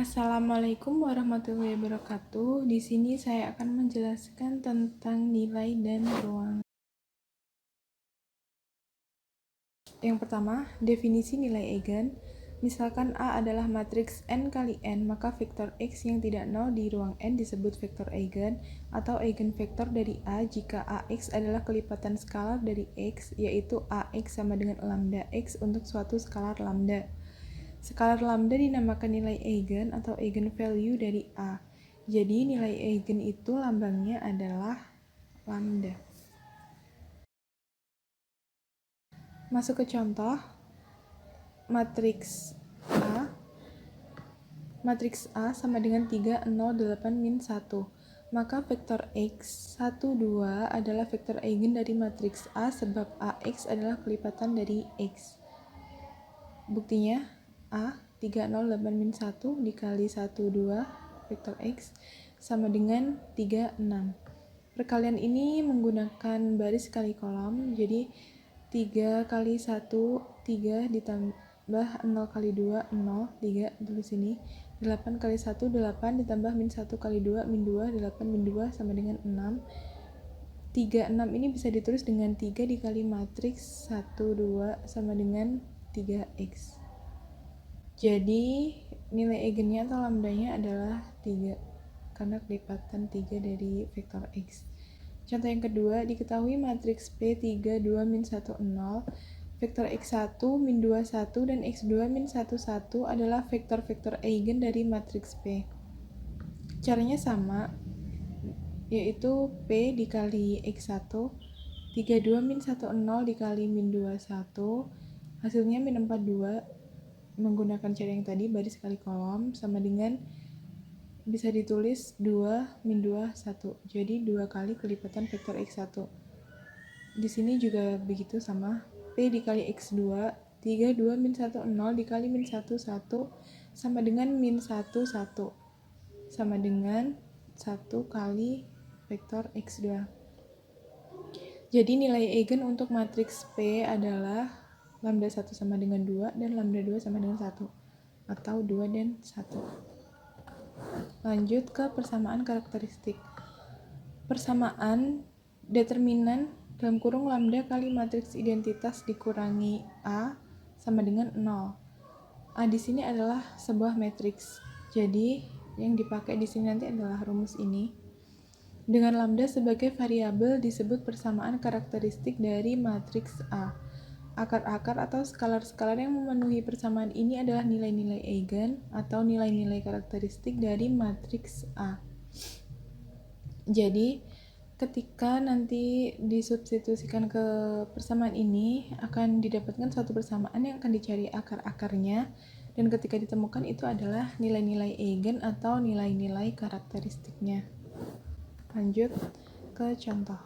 Assalamualaikum warahmatullahi wabarakatuh. Di sini saya akan menjelaskan tentang nilai dan ruang. Yang pertama, definisi nilai eigen. Misalkan A adalah matriks n kali n, maka vektor x yang tidak nol di ruang n disebut vektor eigen atau eigenvektor dari A jika AX adalah kelipatan skalar dari X, yaitu AX sama dengan lambda X untuk suatu skalar lambda. Skalar lambda dinamakan nilai eigen atau eigenvalue dari A. Jadi nilai eigen itu lambangnya adalah lambda. Masuk ke contoh. Matriks A sama dengan 3, 0, 8, min 1. Maka vektor X 1, 2 adalah vektor eigen dari matriks A sebab AX adalah kelipatan dari X. Buktinya A 3, 0, 8, min 1 dikali 1, 2 vektor X sama dengan 3, 6. Perkalian ini menggunakan baris kali kolom, jadi 3 kali 1, 3 ditambah 0 kali 2, 0, 3 tulis sini. 8 kali 1, 8 ditambah min 1 kali 2, min 2, 8 min 2 sama dengan 6. 3, 6 ini bisa ditulis dengan 3 dikali matriks 1, 2 sama dengan 3x. Jadi nilai eigennya atau lambdanya adalah 3 karena kelipatan 3 dari vektor x. Contoh yang kedua, diketahui matriks P 3, 2, min 1, 0, vektor x1, min 2, 1, dan x2, min 1, 1 adalah vektor-vektor eigen dari matriks P. Caranya sama, yaitu P dikali x1, 3, 2, min 1, 0 dikali min 2, 1, hasilnya min 4, 2, menggunakan cara yang tadi, baris kali kolom, sama dengan bisa ditulis 2 min 2 1. Jadi 2 kali kelipatan vektor x1. Di sini juga begitu sama. P dikali x2 3 2 min 1 0 dikali min 1 1 sama dengan min 1 1 sama dengan 1 kali vektor x2. Jadi nilai eigen untuk matriks P adalah lambda 1 sama dengan 2 dan lambda 2 sama dengan 1 atau 2 dan 1. Lanjut ke persamaan karakteristik. Persamaan determinan dalam kurung lambda kali matriks identitas dikurangi A sama dengan 0. A di sini adalah sebuah matriks. Jadi yang dipakai di sini nanti adalah rumus ini. Dengan lambda sebagai variabel disebut persamaan karakteristik dari matriks A. Akar-akar atau skalar-skalar yang memenuhi persamaan ini adalah nilai-nilai eigen atau nilai-nilai karakteristik dari matriks A. Jadi, ketika nanti disubstitusikan ke persamaan ini, akan didapatkan suatu persamaan yang akan dicari akar-akarnya, dan ketika ditemukan itu adalah nilai-nilai eigen atau nilai-nilai karakteristiknya. Lanjut ke contoh.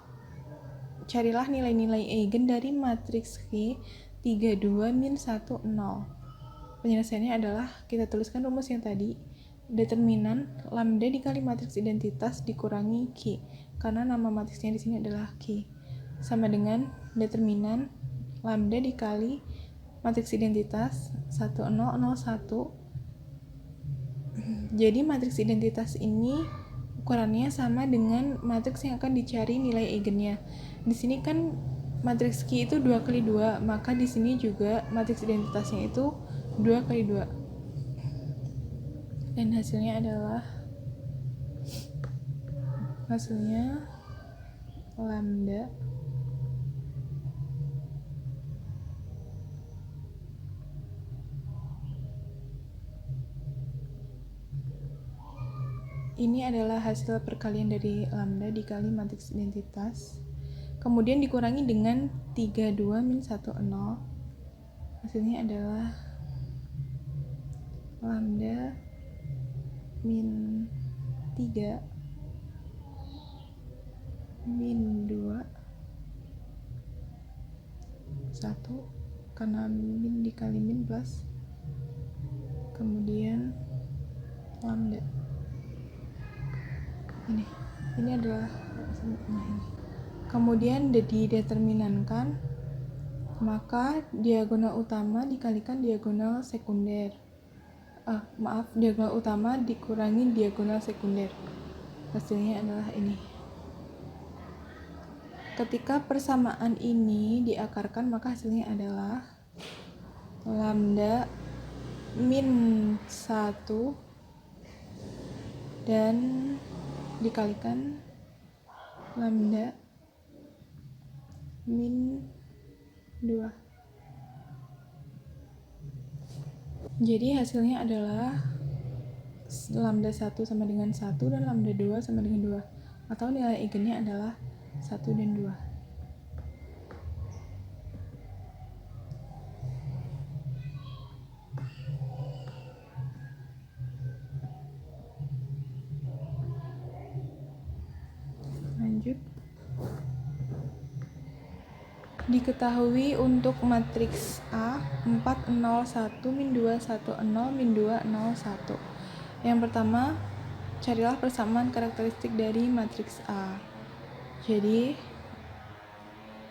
Carilah nilai-nilai eigen dari matriks Q 3, 2, min 1, 0. Penyelesaiannya adalah kita tuliskan rumus yang tadi. Determinan lambda dikali matriks identitas dikurangi Q. Karena nama matriksnya di sini adalah Q. Sama dengan determinan lambda dikali matriks identitas 1, 0, 0, 1. Jadi matriks identitas ini ukurannya sama dengan matriks yang akan dicari nilai eigennya. Di sini kan matriks Q itu 2 kali 2, maka di sini juga matriks identitasnya itu 2 kali 2. Dan hasilnya adalah lambda ini adalah hasil perkalian dari lambda dikali matriks identitas, kemudian dikurangi dengan 3, 2, min 1, 0. Hasilnya adalah lambda min 3 min 2 1 karena min dikali min plus, kemudian lambda ini adalah ini. Kemudian dideterminankan, maka diagonal utama dikalikan diagonal sekunder. diagonal utama dikurangi diagonal sekunder. Hasilnya adalah ini. Ketika persamaan ini diakarkan, maka hasilnya adalah lambda min 1 dan dikalikan lambda min 2. Jadi hasilnya adalah lambda 1 sama dengan 1 dan lambda 2 sama dengan 2. Atau nilai eigennya adalah 1 dan 2. Lanjut. Diketahui untuk matriks A 4 0 1 min 2 1 0 min 2 0 1. Yang pertama, carilah persamaan karakteristik dari matriks A. Jadi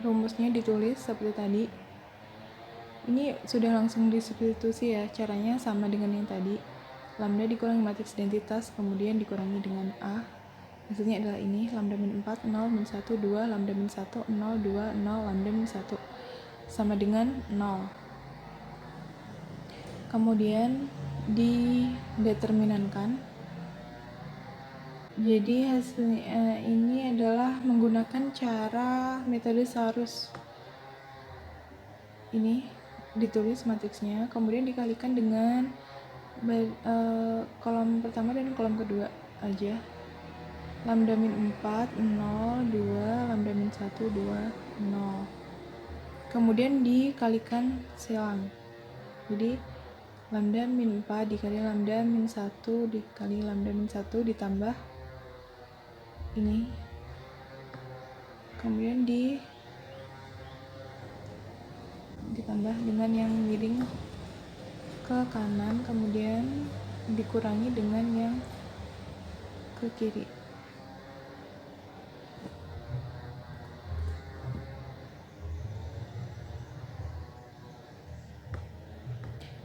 rumusnya ditulis seperti tadi. Ini sudah langsung disubstitusi ya, caranya sama dengan yang tadi. Lambda dikurangi matriks identitas, kemudian dikurangi dengan A. Hasilnya adalah ini, lambda min 4, 0, min 1, 2, lambda min 1, 0, 2, 0, lambda min 1. Sama dengan 0. Kemudian dideterminankan. Jadi hasilnya ini adalah menggunakan cara metode Sarus. Ini ditulis matriksnya, kemudian dikalikan dengan kolom pertama dan kolom kedua aja. Lambda min 4, 0, 2, lambda min 1, 2, 0. Kemudian dikalikan silang. Jadi lambda min 4 dikali lambda min 1 dikali lambda min 1 ditambah ini. Kemudian ditambah dengan yang miring ke kanan, kemudian dikurangi dengan yang ke kiri.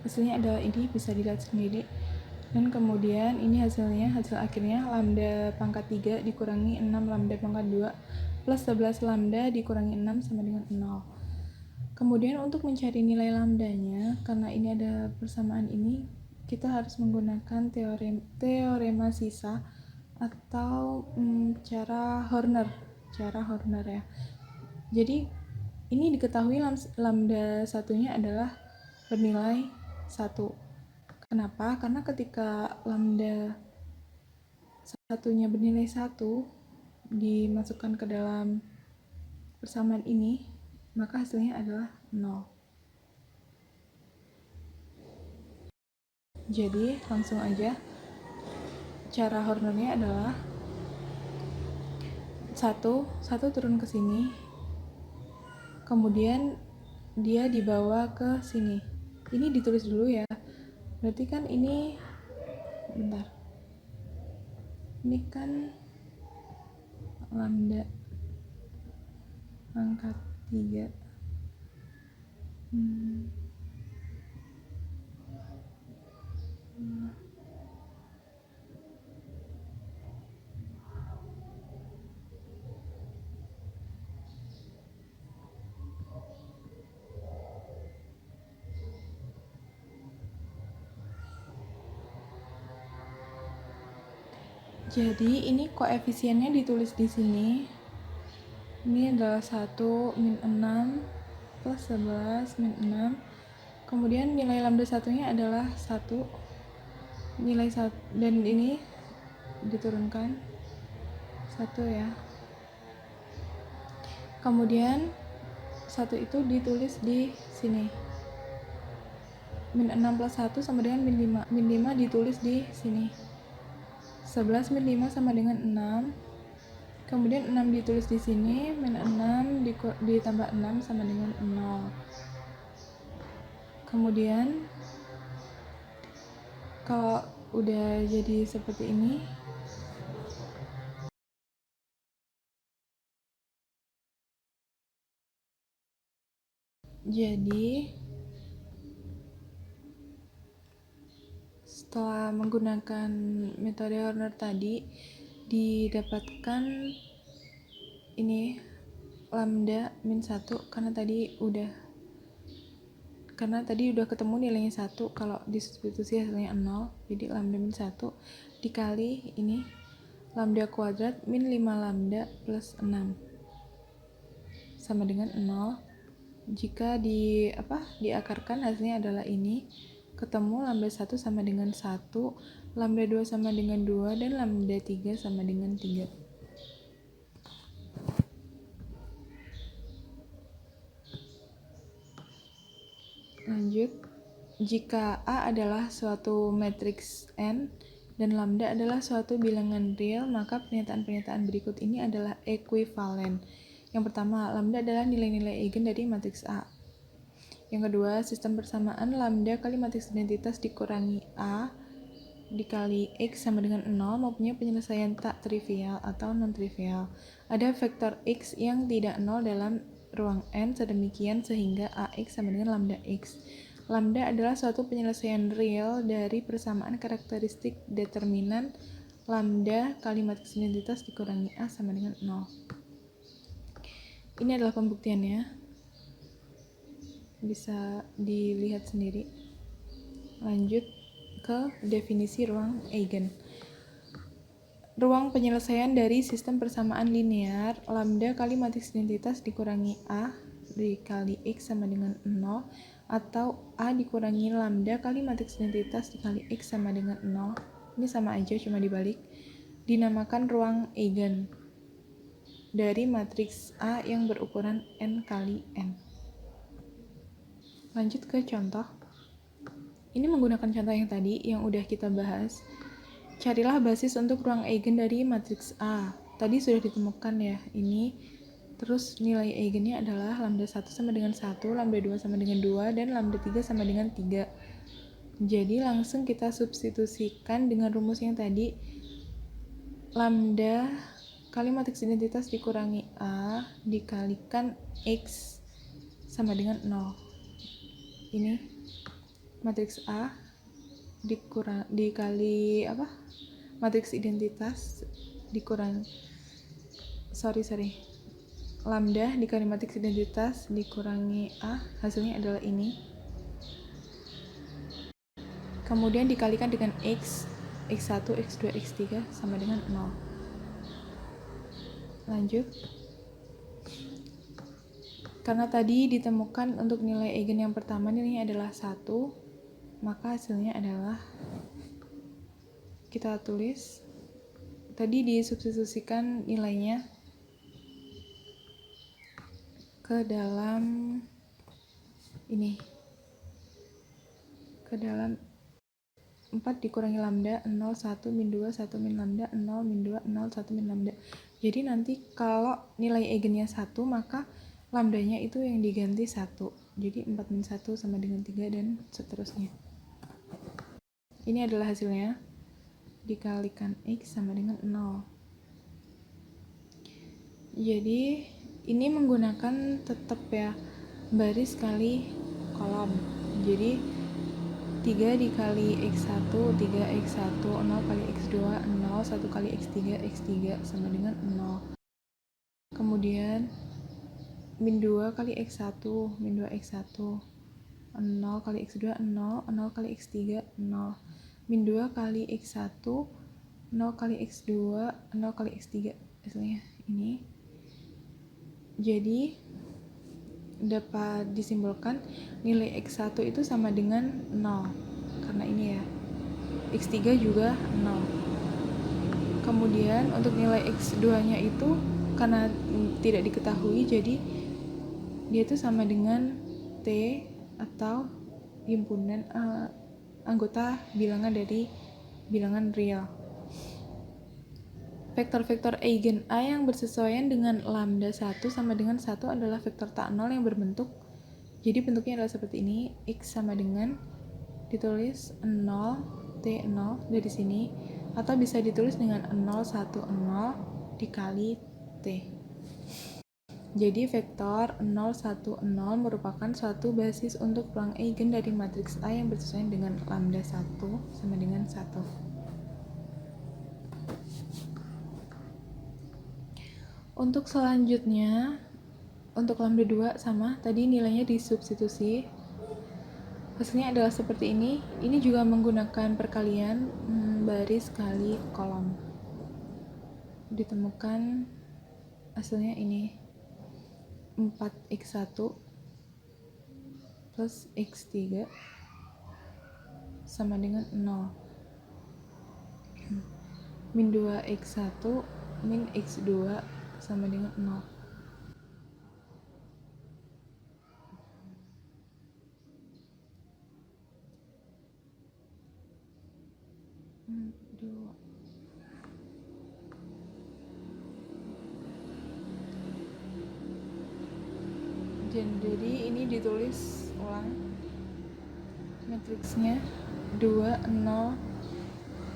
Hasilnya adalah ini, bisa dilihat sendiri. Dan kemudian ini hasil akhirnya lambda pangkat 3 dikurangi 6 lambda pangkat 2 plus 11 lambda dikurangi 6 sama dengan 0. Kemudian untuk mencari nilai lambdanya, karena ini ada persamaan ini, kita harus menggunakan teorema sisa atau cara Horner ya. Jadi ini diketahui lambda satunya adalah bernilai 1. Kenapa? Karena ketika lambda satunya bernilai 1 dimasukkan ke dalam persamaan ini, maka hasilnya adalah 0. Jadi langsung aja, cara Hornernya adalah 1 turun ke sini, kemudian dia dibawa ke sini. Ini ditulis dulu ya, berarti kan ini kan lambda pangkat 3. Jadi ini koefisiennya ditulis di sini. Ini adalah 1 min 6 plus 11 min 6. Kemudian nilai lambda satunya adalah 1. Nilai 1 dan ini diturunkan 1 ya. Kemudian 1 itu ditulis di sini. Min 6 plus 1 sama dengan min 5. Min 5 ditulis di sini. 11 min 5 sama dengan 6. Kemudian 6 ditulis di sini, min 6 ditambah 6 sama dengan 0. Kemudian kalau udah jadi seperti ini, jadi Setelah menggunakan metode Horner tadi, didapatkan ini lambda min 1 karena tadi udah ketemu nilainya 1, kalau disubstitusi hasilnya 0, jadi lambda min 1 dikali ini lambda kuadrat min 5 lambda plus 6 sama dengan 0. Jika diakarkan hasilnya adalah ini, ketemu lambda 1 sama dengan 1, lambda 2 sama dengan 2, dan lambda 3 sama dengan 3. Lanjut, jika A adalah suatu matriks N dan lambda adalah suatu bilangan real, maka pernyataan-pernyataan berikut ini adalah ekuivalen. Yang pertama, lambda adalah nilai-nilai eigen dari matriks A. Yang kedua, sistem persamaan lambda kali matriks identitas dikurangi A dikali X sama dengan 0 mempunyai penyelesaian tak trivial atau non-trivial. Ada vektor X yang tidak 0 dalam ruang N sedemikian sehingga AX sama dengan lambda X. Lambda adalah suatu penyelesaian real dari persamaan karakteristik determinan lambda kali matriks identitas dikurangi A sama dengan 0. Ini adalah pembuktiannya. Bisa dilihat sendiri. Lanjut ke definisi ruang eigen. Ruang penyelesaian dari sistem persamaan linear lambda kali matriks identitas dikurangi A dikali X sama dengan 0 atau A dikurangi lambda kali matriks identitas dikali X sama dengan 0. Ini sama aja, cuma dibalik. Dinamakan ruang eigen dari matriks A yang berukuran N kali N. Lanjut ke contoh. Ini menggunakan contoh yang tadi yang udah kita bahas. Carilah basis untuk ruang eigen dari matriks A. Tadi sudah ditemukan ya, ini. Terus nilai eigennya adalah lambda 1 sama dengan 1, lambda 2 sama dengan 2, dan lambda 3 sama dengan 3. Jadi langsung kita substitusikan dengan rumus yang tadi. Lambda kali matriks identitas dikurangi A dikalikan X sama dengan 0. Ini matriks A dikali matriks identitas dikurangi lambda dikali matriks identitas dikurangi A, hasilnya adalah ini. Kemudian dikalikan dengan X, X1, X2, X3 sama dengan 0. Lanjut. Karena tadi ditemukan untuk nilai eigen yang pertama nilainya adalah 1, maka hasilnya adalah, kita tulis, tadi disubstitusikan nilainya ke dalam ini, ke dalam 4 dikurangi lambda, 0, 1, min 2, 1, min lambda, 0, min 2, 0, 1, min lambda. Jadi nanti kalau nilai eigennya 1, maka lambdanya itu yang diganti 1. Jadi 4 min 1 sama dengan 3 dan seterusnya. Ini adalah hasilnya. Dikalikan X sama dengan 0. Jadi ini menggunakan tetap ya baris kali kolom. Jadi 3 dikali X1, 3X1, 0 kali X2, 0, 1 kali X3, X3 sama dengan 0. Kemudian min 2 kali X1, min 2X1, 0 kali X2, 0, 0 kali X3, 0. Min 2 kali X1, 0 kali X2, 0 kali X3. Hasilnya ini. Jadi dapat disimpulkan nilai X1 itu sama dengan 0. Karena ini ya. X3 juga 0. Kemudian untuk nilai X2-nya itu karena tidak diketahui, jadi dia itu sama dengan T atau himpunan anggota bilangan dari bilangan real. Vektor-vektor eigen A yang bersesuaian dengan lambda 1 sama dengan 1 adalah vektor tak nol yang berbentuk, jadi bentuknya adalah seperti ini. X sama dengan ditulis 0, T0 dari sini, atau bisa ditulis dengan 0, 1, 0 dikali T. Jadi vektor 0, 1, 0 merupakan suatu basis untuk ruang eigen dari matriks A yang bersesuaian dengan lambda 1 sama dengan 1. Untuk selanjutnya, untuk lambda 2 sama, tadi nilainya disubstitusi. Hasilnya adalah seperti ini. Ini juga menggunakan perkalian baris kali kolom. Ditemukan hasilnya ini 4x1 plus x3 sama dengan 0. Min 2x1 min x2 sama dengan 0. Jadi ini ditulis ulang matriksnya 2, 0,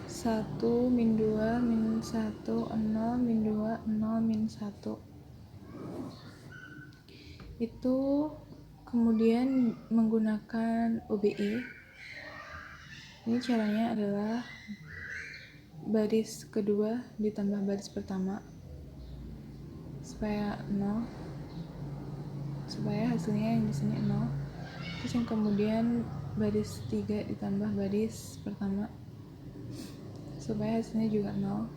1, min 2, min 1, 0, min 2, 0, min 1. Itu kemudian menggunakan OBI. Ini caranya adalah baris kedua ditambah baris pertama supaya 0, supaya hasilnya yang di sini 0. Terus yang kemudian baris 3 ditambah baris pertama supaya hasilnya juga 0.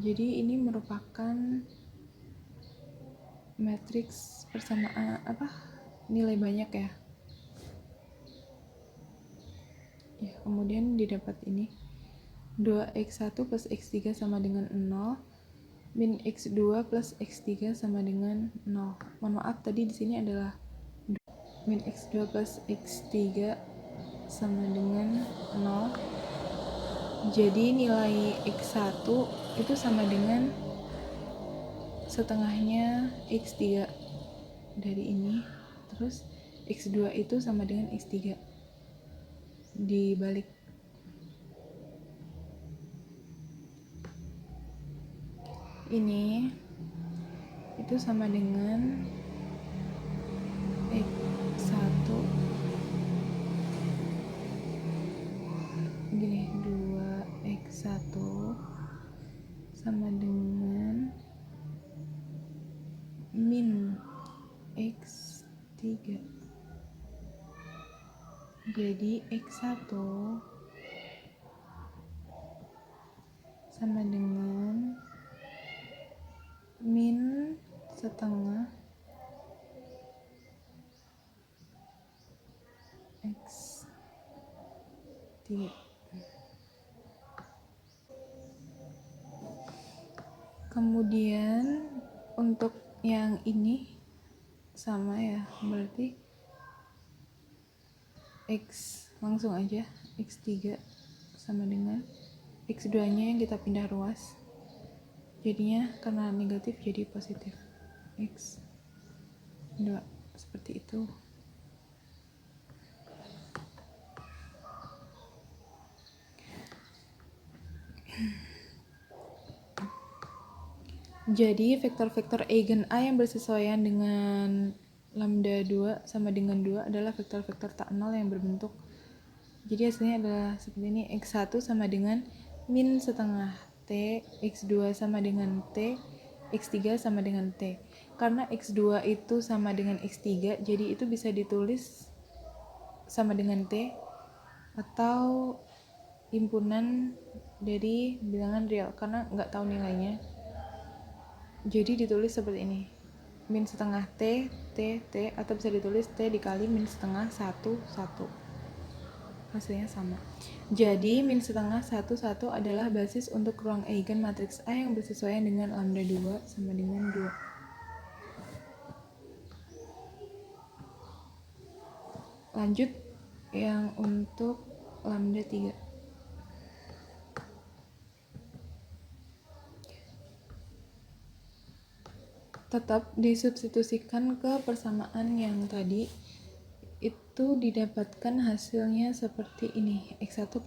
Jadi ini merupakan matriks persamaan nilai banyak ya. Kemudian didapat ini 2x1 plus x3 sama dengan 0, min x2 plus x3 sama dengan 0. Mohon maaf, tadi di sini adalah min x2 plus x3 sama dengan 0. Jadi nilai x1 itu sama dengan setengahnya x3 dari ini. Terus x2 itu sama dengan x3 dibalik. Ini itu sama dengan x1 gini, 2x1 sama dengan min x3. Jadi x1 sama dengan min setengah x3. Kemudian untuk yang ini sama ya, berarti x langsung aja x3 sama dengan x2 nya yang kita pindah ruas, jadinya karena negatif jadi positif x2 seperti itu. Jadi vektor-vektor eigen A yang bersesuaian dengan lambda 2 sama dengan 2 adalah vektor-vektor tak nol yang berbentuk. Jadi hasilnya adalah seperti ini, x1 sama dengan min setengah t, x2 sama dengan t, x3 sama dengan t. Karena x2 itu sama dengan x3, jadi itu bisa ditulis sama dengan t atau himpunan dari bilangan real karena nggak tahu nilainya. Jadi ditulis seperti ini, min setengah t, t, t, atau bisa ditulis t dikali min setengah 1, 1. Hasilnya sama. Jadi min setengah 1, 1 adalah basis untuk ruang eigen matriks A yang bersesuaian dengan lambda 2 sama dengan 2. Lanjut yang untuk lambda 3. Tetap disubstitusikan ke persamaan yang tadi, itu didapatkan hasilnya seperti ini, x1.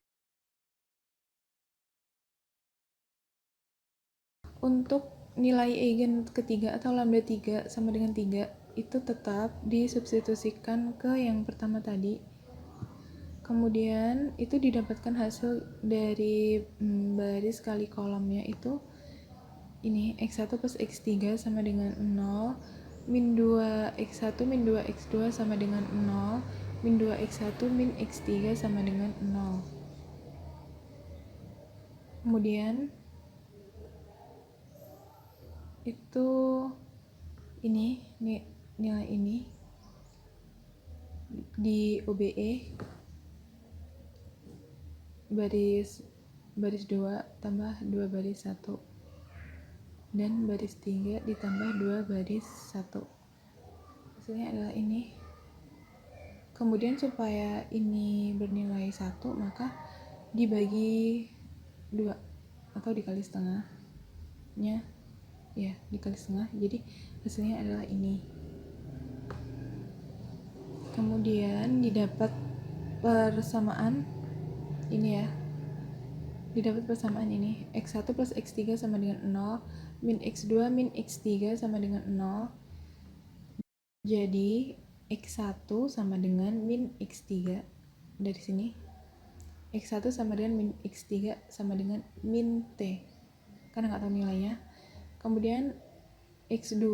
Untuk nilai eigen ketiga atau lambda 3 sama dengan 3 itu tetap disubstitusikan ke yang pertama tadi. Kemudian itu didapatkan hasil dari baris kali kolomnya itu ini x1 plus x3 sama dengan 0, min 2 x1 min 2 x2 sama dengan 0, min 2 x1 min x3 sama dengan 0. Kemudian itu ini nilai ini di OBE baris 2 tambah 2 baris 1 dan baris 3 ditambah 2 baris 1. Hasilnya adalah ini. Kemudian supaya ini bernilai 1 maka dibagi 2 atau dikali setengahnya, ya dikali setengah, jadi hasilnya adalah ini. Kemudian didapat persamaan ini ya, didapat persamaan ini x1 plus x3 sama dengan 0, min x2 min x3 sama dengan 0, jadi x1 sama dengan min x3 dari sini, x1 sama dengan min x3 sama dengan min t karena nggak tahu nilainya. Kemudian x2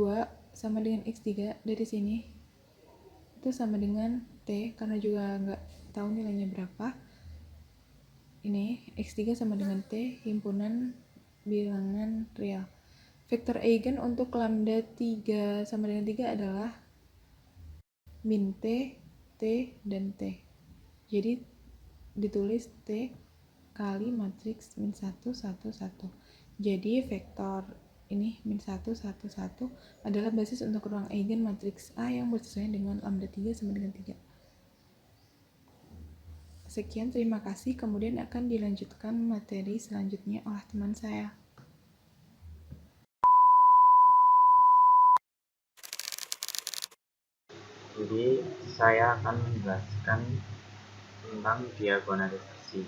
sama dengan x3 dari sini itu sama dengan t karena juga nggak tahu nilainya berapa. Ini x3 sama dengan t, himpunan bilangan real. Vektor eigen untuk lambda 3 sama dengan 3 adalah min t, t, dan t. Jadi ditulis t kali matriks min 1, 1, 1. Jadi vektor ini min 1, 1, 1 adalah basis untuk ruang eigen matriks A yang bersesuaian dengan lambda 3 sama dengan 3. Sekian, terima kasih. Kemudian akan dilanjutkan materi selanjutnya oleh teman saya. Jadi saya akan menjelaskan tentang diagonalisasi.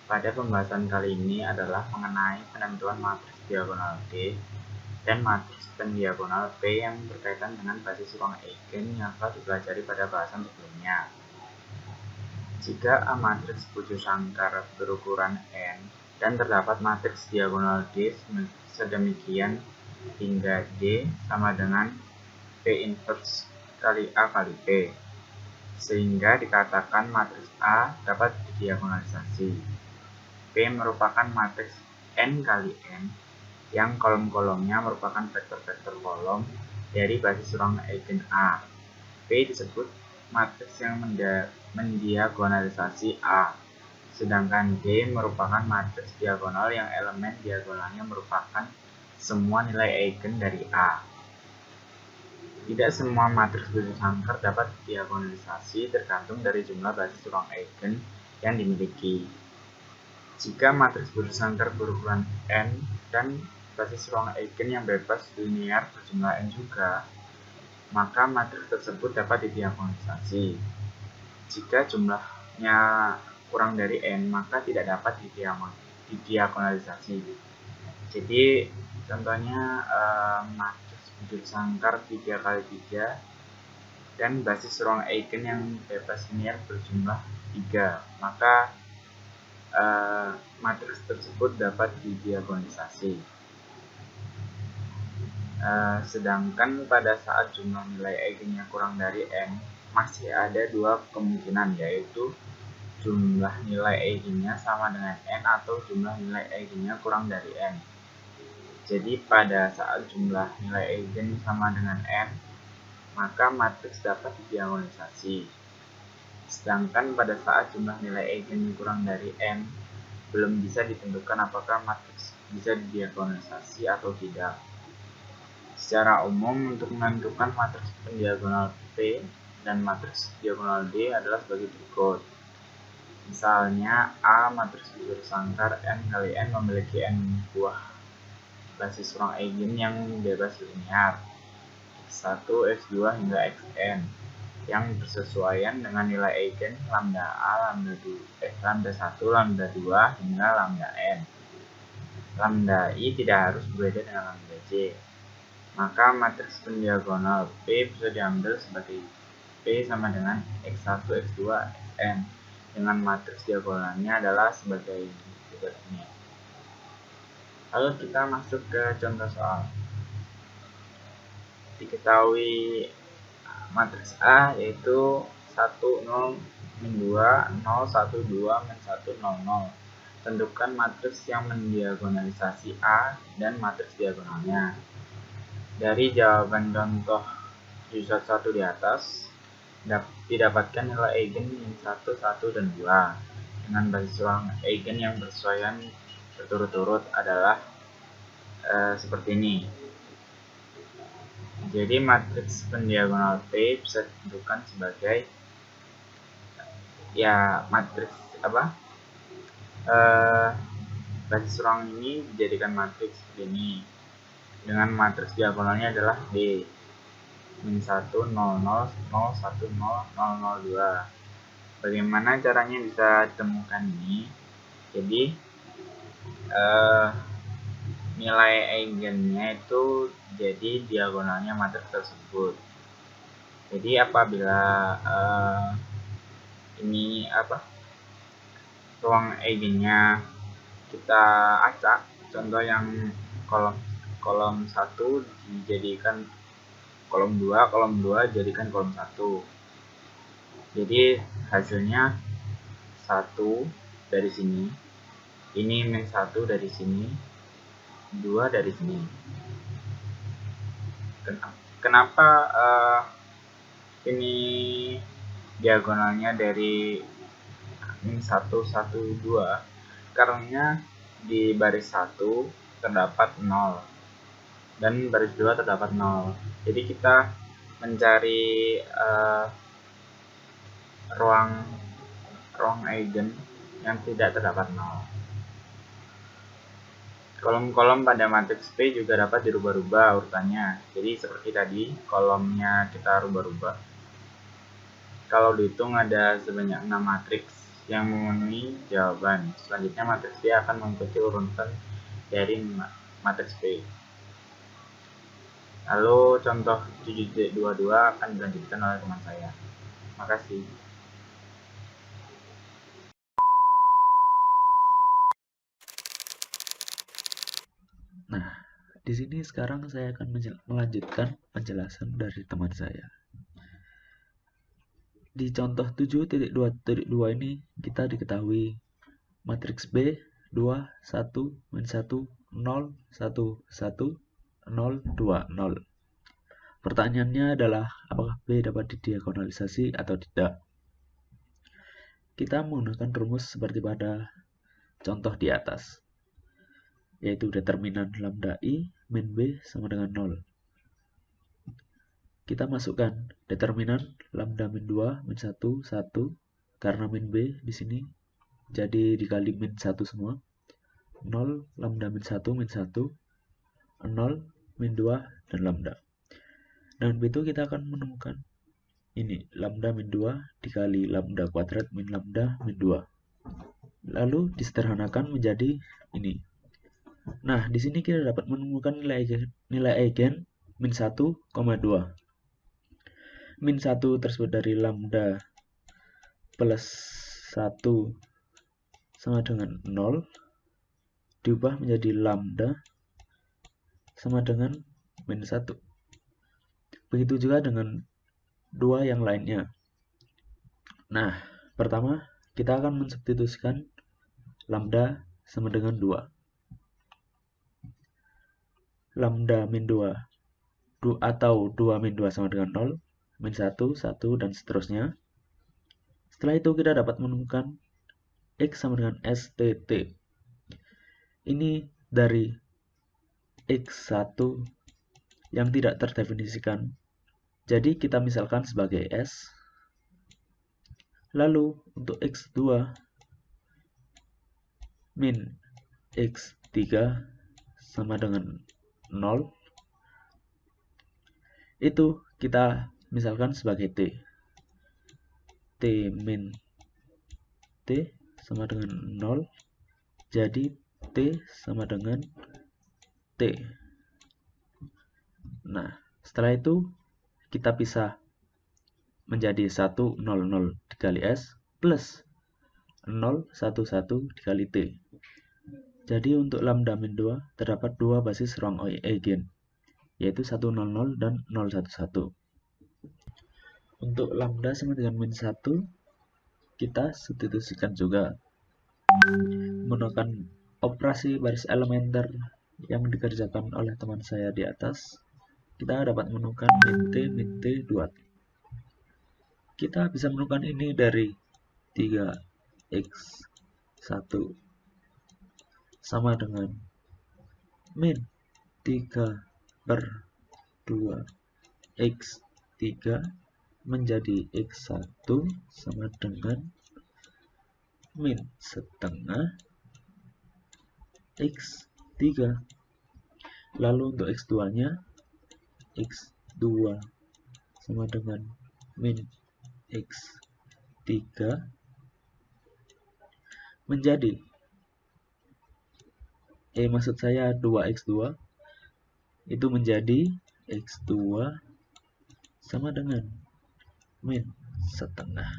Pada pembahasan kali ini adalah mengenai penentuan matriks diagonal D dan matriks pendiagonal P yang berkaitan dengan basis ruang eigen yang telah dipelajari pada bahasan sebelumnya. Jika A matriks Bujur-Sankar berukuran n dan terdapat matriks diagonal D sedemikian hingga D sama dengan P inverse kali A kali P, sehingga dikatakan matriks A dapat didiagonalisasi. P merupakan matriks n kali n yang kolom-kolomnya merupakan vektor-vektor kolom dari basis ruang eigen A. P disebut matriks yang mendiagonalisasi A, sedangkan D merupakan matriks diagonal yang elemen diagonalnya merupakan semua nilai eigen dari A. Tidak semua matriks Bujur-Sankar dapat didiagonalisasi tergantung dari jumlah basis ruang eigen yang dimiliki. Jika matriks Bujur-Sankar berukuran n dan basis ruang eigen yang bebas linear berjumlah n juga, maka matriks tersebut dapat didiagonalisasi. Jika jumlahnya kurang dari n, maka tidak dapat didiagonalisasi. Jadi contohnya matriks Bujur-Sankar 3 kali 3 dan basis ruang eigen yang bebas linear berjumlah 3, maka matriks tersebut dapat didiagonalisasi. Sedangkan pada saat jumlah nilai eigennya kurang dari n, masih ada dua kemungkinan, yaitu jumlah nilai eigennya sama dengan n atau jumlah nilai eigennya kurang dari n. Jadi pada saat jumlah nilai eigen sama dengan n, maka matriks dapat didiagonalisasi. Sedangkan pada saat jumlah nilai eigen kurang dari n, belum bisa ditentukan apakah matriks bisa didiagonalisasi atau tidak. Secara umum, untuk menentukan matriks pendiagonal P dan matriks diagonal D adalah sebagai berikut. Misalnya, A matriks Bujur-Sankar n kali n memiliki n buah basis ruang eigen yang bebas linear, x1, x2 hingga xn, yang bersesuaian dengan nilai eigen lambda A, lambda 1, lambda 2 hingga lambda n. lambda I tidak harus berbeda dengan lambda J. Maka matriks pendiagonal P bisa diambil sebagai P sama dengan X1, X2, Xn dengan matriks diagonalnya adalah sebagai berikut ini. Lalu kita masuk ke contoh soal. Diketahui matriks A yaitu 1, 0, min 2, 0, 1, 2, min 1, 0, 0. Tentukan matriks yang mendiagonalisasi A dan matriks diagonalnya. Dari jawaban contoh 711 di atas, didapatkan nilai eigen min 1, 1, dan 2 dengan basis ruang eigen yang bersesuaian berturut-turut adalah seperti ini. Jadi matriks pendiagonal P bisa ditentukan sebagai matriks basis ruang ini dijadikan matriks seperti ini dengan matriks diagonalnya adalah D min 1, 0, 0, 0, 1, 0, 0, 0, 2. Bagaimana caranya bisa ditemukan ini? Jadi nilai eigennya itu jadi diagonalnya matriks tersebut. Jadi apabila ruang eigennya kita acak, contoh yang kolom 1 dijadikan kolom 2 jadikan kolom 1. Jadi hasilnya 1 dari sini, ini min 1 dari sini, 2 dari sini. Kenapa ini diagonalnya dari min 1, 1, 2? Karena di baris 1 terdapat 0 dan baris 2 terdapat 0. Jadi kita mencari ruang eigen yang tidak terdapat 0. Kolom-kolom pada matriks P juga dapat dirubah-rubah urutannya. Jadi seperti tadi, kolomnya kita rubah-rubah. Kalau dihitung ada sebanyak 6 matriks yang memenuhi jawaban. Selanjutnya matriks P akan mengikuti urutan dari matriks P. Lalu contoh 7.22 akan dilanjutkan oleh teman saya. Makasih. Nah, di sini sekarang saya akan melanjutkan penjelasan dari teman saya. Di contoh 7.2.2 ini kita diketahui matriks B 2, 1, min 1, 0, 1, 1, 0, 2, 0. Pertanyaannya adalah apakah B dapat didiagonalisasi atau tidak? Kita menggunakan rumus seperti pada contoh di atas, yaitu determinan lambda I min B sama dengan 0. Kita masukkan determinan lambda min 2 min 1 1 karena min B di sini jadi dikali min 1 semua. 0 lambda min 1 min 1 0 min 2 dan lambda. Dan begitu kita akan menemukan ini lambda min 2 dikali lambda kuadrat min lambda min 2. Lalu disederhanakan menjadi ini. Nah, di sini kita dapat menemukan nilai eigen min 1, 2. Min 1 tersebut dari lambda plus 1 sama dengan 0 diubah menjadi lambda sama dengan min 1. Begitu juga dengan 2 yang lainnya. Nah, pertama kita akan mensubstitusikan lambda sama dengan 2. Lambda min 2 atau 2 min 2 sama dengan 0, min 1, 1, dan seterusnya. Setelah itu kita dapat menemukan X sama dengan STT. Ini dari X1 yang tidak terdefinisikan. Jadi kita misalkan sebagai S. Lalu untuk X2 min X3 sama dengan 0. Itu kita misalkan sebagai T. T min T sama dengan 0. Jadi T sama dengan T. Nah, setelah itu kita pisah menjadi 1, 0, 0 dikali S plus 0, 1, 1 dikali T. Jadi untuk lambda min 2 terdapat dua basis ruang eigen, yaitu 100 dan 011. Untuk lambda sama dengan min 1, kita substitusikan juga menggunakan operasi baris elementer yang dikerjakan oleh teman saya di atas. Kita dapat menemukan min T 2T. Kita bisa menemukan ini dari 3x1 sama dengan min 3 per 2 x3 menjadi x1 sama dengan min setengah x3. Lalu untuk x2 nya x2 sama dengan min x3 menjadi maksud saya 2x2 itu menjadi x2 sama dengan min setengah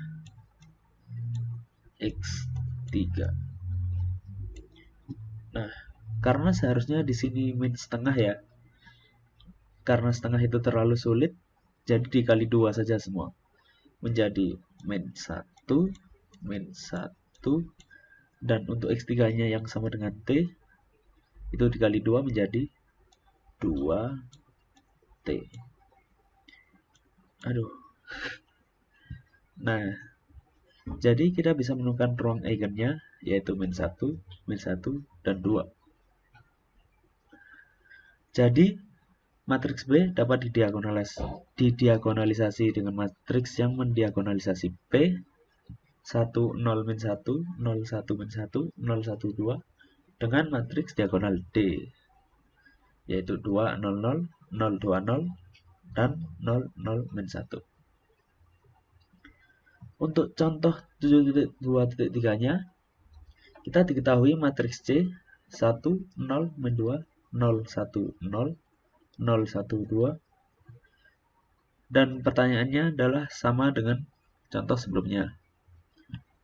x3. Nah, karena seharusnya di sini min setengah ya. Karena setengah itu terlalu sulit, jadi dikali 2 saja semua. Menjadi min 1, min 1, dan untuk x3-nya yang sama dengan T, itu dikali 2 menjadi 2T. Aduh. Nah, jadi kita bisa menemukan ruang eigennya, yaitu min 1, dan 2. Jadi, matriks B dapat didiagonalisasi dengan matriks yang mendiagonalisasi P 1, 0, min 1, 0, 1, min 1, 0, 1, 2 dengan matriks diagonal D, yaitu 2, 0, 0, 0, 2, 0, dan 0, 0, min 1. Untuk contoh 7.2.3-nya, kita diketahui matriks C 1, 0, min 2, 0, 1, 0, 0, 1, 2, dan pertanyaannya adalah sama dengan contoh sebelumnya.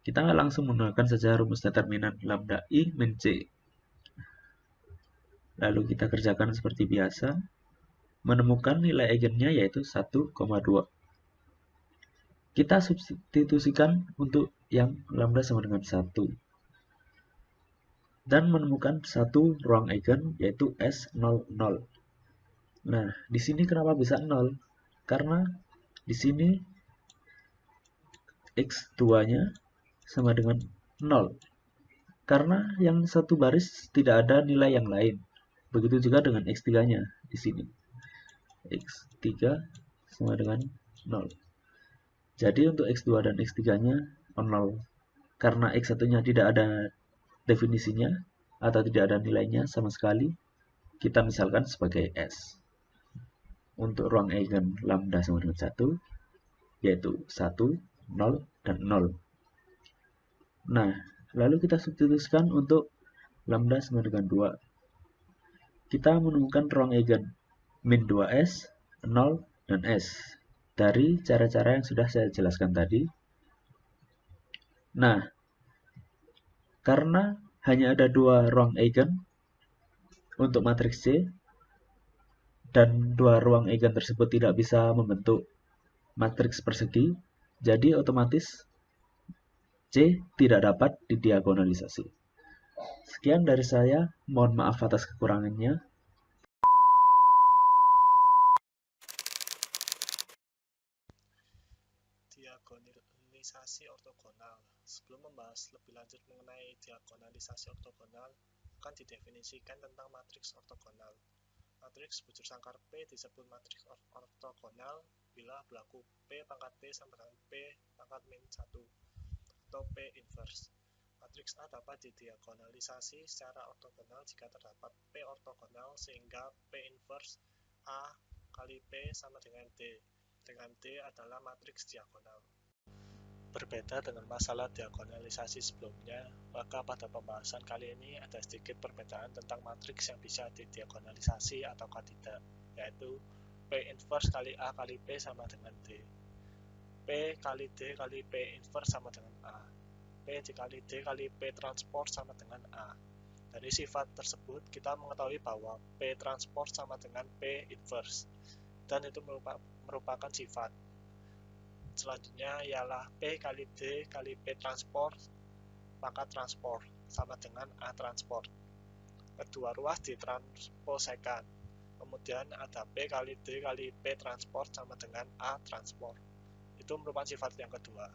Kita langsung menggunakan saja rumus determinan lambda I min C. Lalu kita kerjakan seperti biasa, menemukan nilai eigennya yaitu 1,2. Kita substitusikan untuk yang lambda sama dengan 1. Dan menemukan satu ruang eigen yaitu S00. Nah, di sini kenapa bisa 0? Karena di sini x2-nya sama dengan 0. Karena yang satu baris tidak ada nilai yang lain. Begitu juga dengan x3-nya di sini. x3 sama dengan 0. Jadi untuk x2 dan x3-nya 0. Karena x1-nya tidak ada definisinya atau tidak ada nilainya sama sekali, kita misalkan sebagai S. Untuk ruang eigen lambda sama dengan 1, yaitu 1, 0, dan 0. Nah, lalu kita substitusikan untuk lambda sama dengan 2. Kita menemukan ruang eigen min 2S, 0, dan S dari cara-cara yang sudah saya jelaskan tadi. Nah, karena hanya ada dua ruang eigen untuk matriks C, dan dua ruang eigen tersebut tidak bisa membentuk matriks persegi, jadi otomatis C tidak dapat didiagonalisasi. Sekian dari saya, mohon maaf atas kekurangannya. Diagonalisasi ortogonal. Sebelum membahas lebih lanjut mengenai diagonalisasi ortogonal, akan didefinisikan tentang matriks ortogonal. Matriks bujur sangkar P disebut matriks ortogonal bila berlaku P pangkat T sama dengan P pangkat min 1 atau P inverse. Matriks A dapat didiagonalisasi secara ortogonal jika terdapat P ortogonal sehingga P inverse A kali P sama dengan D, dengan D adalah matriks diagonal. Berbeda dengan masalah diagonalisasi sebelumnya, maka pada pembahasan kali ini ada sedikit perbedaan tentang matriks yang bisa didiagonalisasi ataukah tidak, yaitu P inverse kali A kali P sama dengan D. P kali D kali P inverse sama dengan A. P dikali D kali P transport sama dengan A. Dari sifat tersebut, kita mengetahui bahwa P transport sama dengan P inverse, dan itu merupakan sifat. Selanjutnya ialah P kali D kali P transport, maka transport sama dengan A transport. Kedua ruas ditransposekan. Kemudian ada P kali D kali P transport sama dengan A transport. Itu merupakan sifat yang kedua.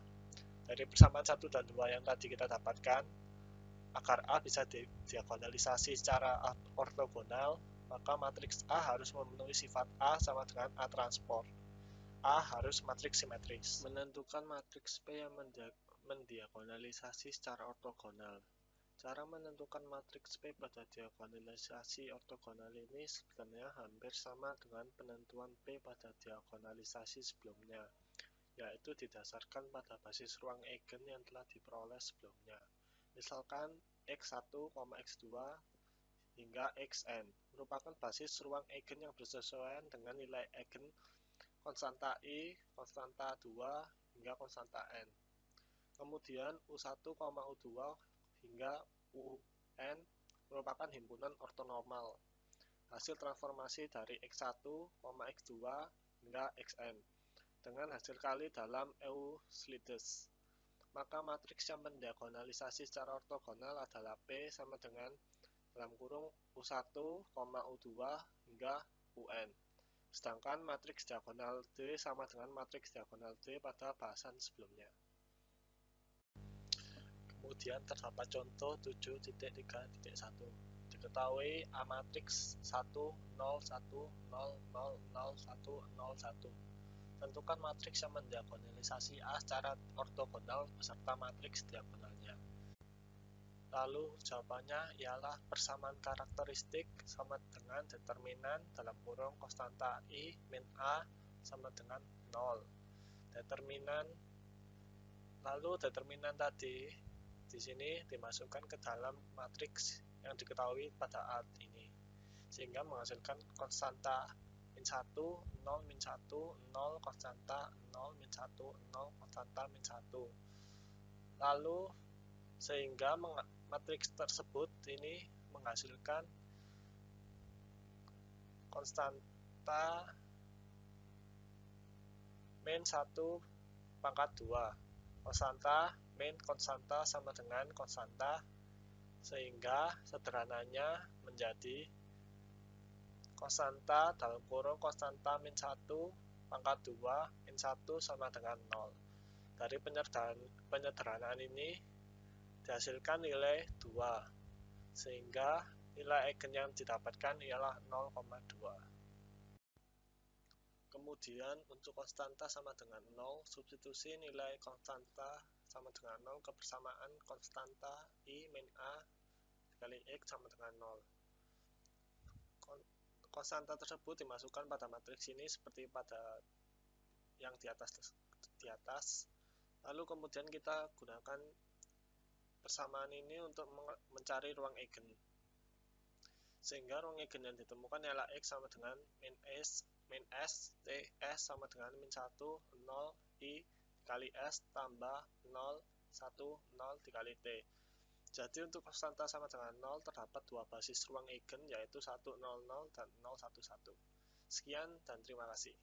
Dari persamaan 1 dan 2 yang tadi kita dapatkan, agar A bisa diagonalisasi secara ortogonal, maka matriks A harus memenuhi sifat A sama dengan A transport. A harus matriks simetris. Menentukan matriks P yang mendiagonalisasi secara ortogonal. Cara menentukan matriks P pada diagonalisasi ortogonal ini sebenarnya hampir sama dengan penentuan P pada diagonalisasi sebelumnya, yaitu didasarkan pada basis ruang eigen yang telah diperoleh sebelumnya. Misalkan X1, X2 hingga Xn merupakan basis ruang eigen yang bersesuaian dengan nilai eigen konstanta I, konstanta 2, hingga konstanta N. Kemudian U1, U2 hingga UN merupakan himpunan ortonormal, hasil transformasi dari X1, X2 hingga Xn, dengan hasil kali dalam Euclides. Maka matriks yang mendiagonalisasi secara ortogonal adalah P sama dengan dalam kurung U1, U2 hingga UN. Sedangkan matriks diagonal D sama dengan matriks diagonal D pada bahasan sebelumnya. Kemudian terdapat contoh 7.3.1. Diketahui A matriks 1, 0, 1, 0, 0, 0, 1, 0, 1. Tentukan matriks yang mendiagonalisasi A secara ortogonal beserta matriks diagonalnya. Lalu jawabannya ialah persamaan karakteristik sama dengan determinan dalam kurung konstanta I min A sama dengan 0. Determinan tadi di sini dimasukkan ke dalam matriks yang diketahui pada A ini, sehingga menghasilkan konstanta min 1, 0, min 1, 0, konstanta 0, min 1, 0, konstanta min 1. Lalu sehingga matriks tersebut ini menghasilkan konstanta min 1 pangkat 2, konstanta min konstanta sama dengan konstanta, sehingga sederhananya menjadi konstanta dalam kurung konstanta min 1 pangkat 2 min 1 sama dengan 0. Dari penyederhanaan ini dihasilkan nilai 2, sehingga nilai eigen yang didapatkan ialah 0,2. Kemudian untuk konstanta sama dengan 0, substitusi nilai konstanta sama dengan 0 ke persamaan konstanta I min A dikali X sama dengan 0. Konstanta tersebut dimasukkan pada matriks ini seperti pada yang di atas. Lalu kemudian kita gunakan persamaan ini untuk mencari ruang eigen. Sehingga ruang eigen yang ditemukan ialah X sama dengan min S, T, S sama dengan min 1, 0, I dikali S tambah 0, 1, 0 dikali T. Jadi untuk konstanta sama dengan 0 terdapat dua basis ruang eigen, yaitu 1, 0, 0 dan 0, 1, 1. Sekian dan terima kasih.